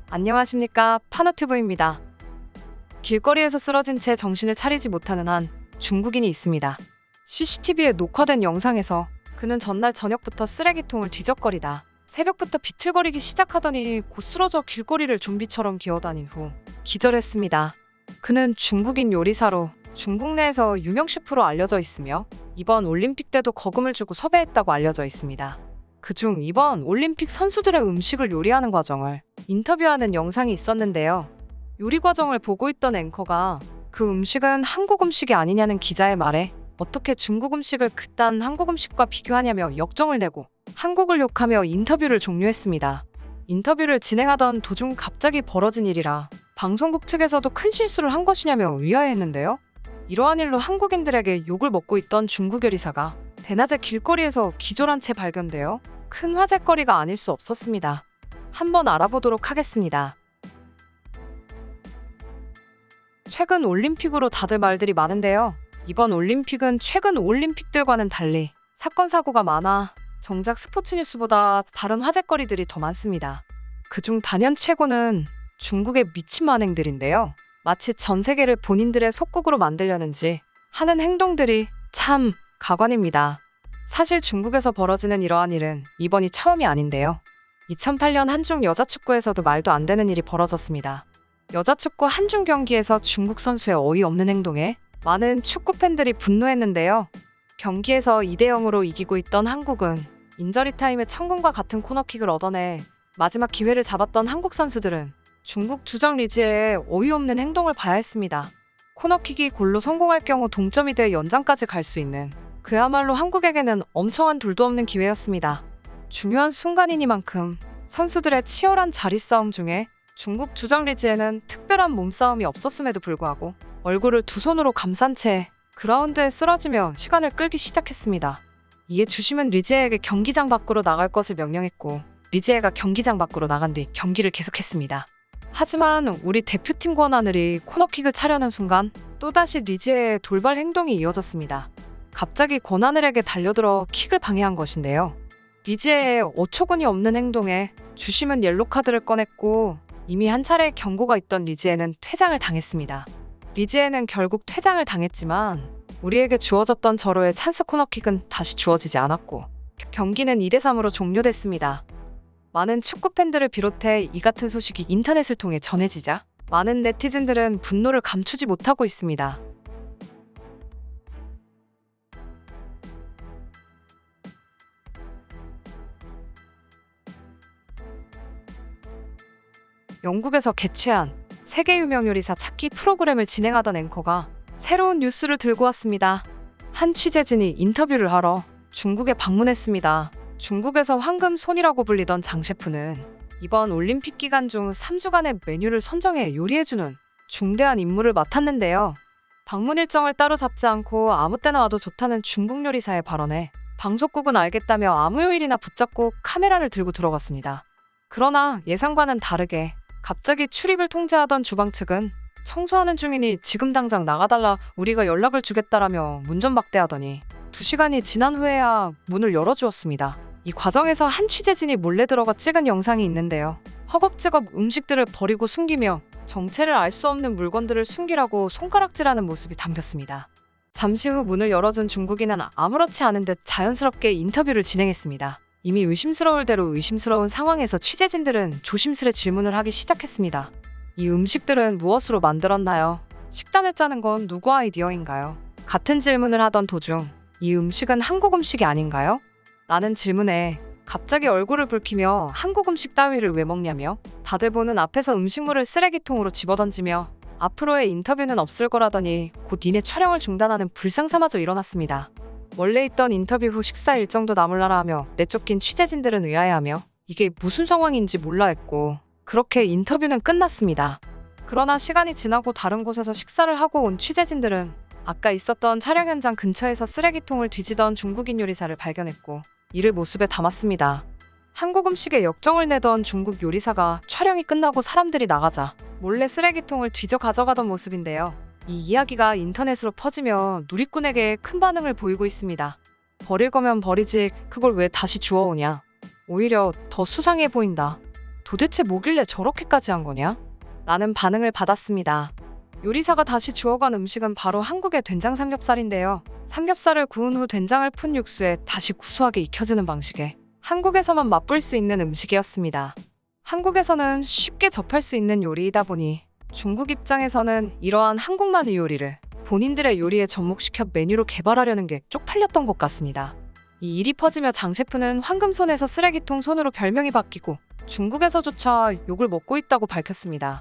안녕하십니까, 파노튜브입니다. 길거리에서 쓰러진 채 정신을 차리지 못하는 한 중국인이 있습니다. CCTV에 녹화된 영상에서 그는 전날 저녁부터 쓰레기통을 뒤적거리다 새벽부터 비틀거리기 시작하더니 곧 쓰러져 길거리를 좀비처럼 기어다닌 후 기절했습니다. 그는 중국인 요리사로 중국 내에서 유명 셰프로 알려져 있으며 이번 올림픽 때도 거금을 주고 섭외했다고 알려져 있습니다. 그중 이번 올림픽 선수들의 음식을 요리하는 과정을 인터뷰하는 영상이 있었는데요. 요리 과정을 보고 있던 앵커가 그 음식은 한국 음식이 아니냐는 기자의 말에 어떻게 중국 음식을 그딴 한국 음식과 비교하냐며 역정을 내고 한국을 욕하며 인터뷰를 종료했습니다. 인터뷰를 진행하던 도중 갑자기 벌어진 일이라 방송국 측에서도 큰 실수를 한 것이냐며 의아해했는데요. 이러한 일로 한국인들에게 욕을 먹고 있던 중국 요리사가 대낮에 길거리에서 기절한 채 발견되어 큰 화제거리가 아닐 수 없었습니다. 한번 알아보도록 하겠습니다. 최근 올림픽으로 다들 말들이 많은데요. 이번 올림픽은 최근 올림픽들과는 달리 사건 사고가 많아 정작 스포츠 뉴스보다 다른 화제거리들이 더 많습니다. 그중 단연 최고는 중국의 미친 만행들인데요. 마치 전 세계를 본인들의 속국으로 만들려는지 하는 행동들이 참 가관입니다. 사실 중국에서 벌어지는 이러한 일은 이번이 처음이 아닌데요. 2008년 한중 여자축구에서도 말도 안 되는 일이 벌어졌습니다. 여자축구 한중 경기에서 중국 선수의 어이없는 행동에 많은 축구 팬들이 분노했는데요. 경기에서 2대0으로 이기고 있던 한국은 인저리 타임에 천금과 같은 코너킥을 얻어내 마지막 기회를 잡았던 한국 선수들은 중국 주장 리지에의 어이없는 행동을 봐야 했습니다. 코너킥이 골로 성공할 경우 동점이 돼 연장까지 갈 수 있는 그야말로 한국에게는 엄청한 둘도 없는 기회였습니다. 중요한 순간이니만큼 선수들의 치열한 자리 싸움 중에 중국 주장 리지에는 특별한 몸싸움이 없었음에도 불구하고 얼굴을 두 손으로 감싼 채 그라운드에 쓰러지며 시간을 끌기 시작했습니다. 이에 주심은 리지에에게 경기장 밖으로 나갈 것을 명령했고 리지에가 경기장 밖으로 나간 뒤 경기를 계속했습니다. 하지만 우리 대표팀 권하늘이 코너킥을 차려는 순간 또다시 리지에의 돌발 행동이 이어졌습니다. 갑자기 권하늘에게 달려들어 킥을 방해한 것인데요. 리지에의 어처구니 없는 행동에 주심은 옐로카드를 꺼냈고 이미 한 차례 경고가 있던 리지에는 퇴장을 당했습니다. 리지에는 결국 퇴장을 당했지만 우리에게 주어졌던 절호의 찬스 코너킥은 다시 주어지지 않았고 경기는 2대3으로 종료됐습니다. 많은 축구 팬들을 비롯해 이 같은 소식이 인터넷을 통해 전해지자 많은 네티즌들은 분노를 감추지 못하고 있습니다. 영국에서 개최한 세계 유명 요리사 찾기 프로그램을 진행하던 앵커가 새로운 뉴스를 들고 왔습니다. 한 취재진이 인터뷰를 하러 중국에 방문했습니다. 중국에서 황금손이라고 불리던 장 셰프는 이번 올림픽 기간 중 3주간의 메뉴를 선정해 요리해주는 중대한 임무를 맡았는데요. 방문 일정을 따로 잡지 않고 아무 때나 와도 좋다는 중국 요리사의 발언에 방송국은 알겠다며 아무 요일이나 붙잡고 카메라를 들고 들어갔습니다. 그러나 예상과는 다르게 갑자기 출입을 통제하던 주방 측은 청소하는 중이니 지금 당장 나가달라 우리가 연락을 주겠다라며 문전박대하더니 2시간이 지난 후에야 문을 열어주었습니다. 이 과정에서 한 취재진이 몰래 들어가 찍은 영상이 있는데요. 허겁지겁 음식들을 버리고 숨기며 정체를 알 수 없는 물건들을 숨기라고 손가락질하는 모습이 담겼습니다. 잠시 후 문을 열어준 중국인은 아무렇지 않은 듯 자연스럽게 인터뷰를 진행했습니다. 이미 의심스러울 대로 의심스러운 상황에서 취재진들은 조심스레 질문을 하기 시작했습니다. 이 음식들은 무엇으로 만들었나요? 식단을 짜는 건 누구 아이디어인가요? 같은 질문을 하던 도중 이 음식은 한국 음식이 아닌가요? 라는 질문에 갑자기 얼굴을 붉히며 한국 음식 따위를 왜 먹냐며 다들 보는 앞에서 음식물을 쓰레기통으로 집어던지며 앞으로의 인터뷰는 없을 거라더니 곧 이내 촬영을 중단하는 불상사마저 일어났습니다. 원래 있던 인터뷰 후 식사 일정도 나몰라라 하며 내쫓긴 취재진들은 의아해하며 이게 무슨 상황인지 몰라 했고 그렇게 인터뷰는 끝났습니다. 그러나 시간이 지나고 다른 곳에서 식사를 하고 온 취재진들은 아까 있었던 촬영 현장 근처에서 쓰레기통을 뒤지던 중국인 요리사를 발견했고 이를 모습에 담았습니다. 한국 음식에 역정을 내던 중국 요리사가 촬영이 끝나고 사람들이 나가자 몰래 쓰레기통을 뒤져 가져가던 모습인데요. 이 이야기가 인터넷으로 퍼지며 누리꾼에게 큰 반응을 보이고 있습니다. 버릴 거면 버리지 그걸 왜 다시 주워오냐. 오히려 더 수상해 보인다. 도대체 뭐길래 저렇게까지 한 거냐? 라는 반응을 받았습니다. 요리사가 다시 주워간 음식은 바로 한국의 된장 삼겹살인데요. 삼겹살을 구운 후 된장을 푼 육수에 다시 구수하게 익혀주는 방식에 한국에서만 맛볼 수 있는 음식이었습니다. 한국에서는 쉽게 접할 수 있는 요리이다 보니 중국 입장에서는 이러한 한국만의 요리를 본인들의 요리에 접목시켜 메뉴로 개발하려는 게 쪽팔렸던 것 같습니다. 이 일이 퍼지며 장 셰프는 황금손에서 쓰레기통 손으로 별명이 바뀌고 중국에서조차 욕을 먹고 있다고 밝혔습니다.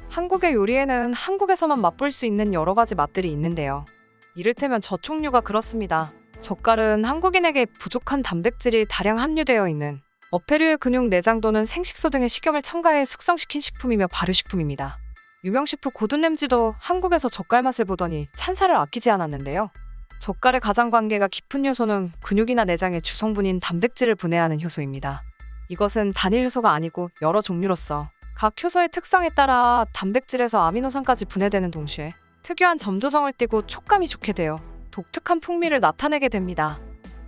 한국의 요리에는 한국에서만 맛볼 수 있는 여러 가지 맛들이 있는데요. 이를테면 저촉류가 그렇습니다. 젓갈은 한국인에게 부족한 단백질이 다량 함유되어 있는 어패류의 근육, 내장 또는 생식소 등의 식염을 첨가해 숙성시킨 식품이며 발효식품입니다. 유명 셰프 고든 램지도 한국에서 젓갈 맛을 보더니 찬사를 아끼지 않았는데요. 젓갈의 가장 관계가 깊은 요소는 근육이나 내장의 주성분인 단백질을 분해하는 효소입니다. 이것은 단일 효소가 아니고 여러 종류로서 각 효소의 특성에 따라 단백질에서 아미노산까지 분해되는 동시에 특유한 점도성을 띠고 촉감이 좋게 되어 독특한 풍미를 나타내게 됩니다.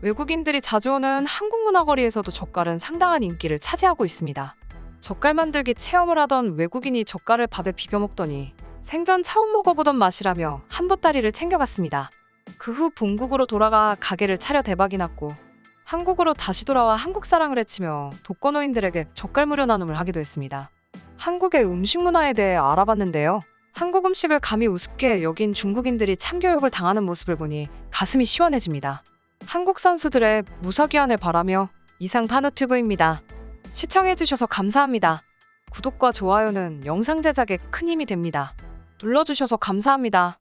외국인들이 자주 오는 한국 문화거리에서도 젓갈은 상당한 인기를 차지하고 있습니다. 젓갈 만들기 체험을 하던 외국인이 젓갈을 밥에 비벼 먹더니 생전 처음 먹어보던 맛이라며 한 보따리를 챙겨갔습니다. 그 후 본국으로 돌아가 가게를 차려 대박이 났고 한국으로 다시 돌아와 한국 사랑을 외치며 독거노인들에게 젓갈 무료 나눔을 하기도 했습니다. 한국의 음식 문화에 대해 알아봤는데요. 한국 음식을 감히 우습게 여긴 중국인들이 참교육을 당하는 모습을 보니 가슴이 시원해집니다. 한국 선수들의 무사귀환을 바라며 이상 파노튜브입니다. 시청해주셔서 감사합니다. 구독과 좋아요는 영상 제작에 큰 힘이 됩니다. 눌러주셔서 감사합니다.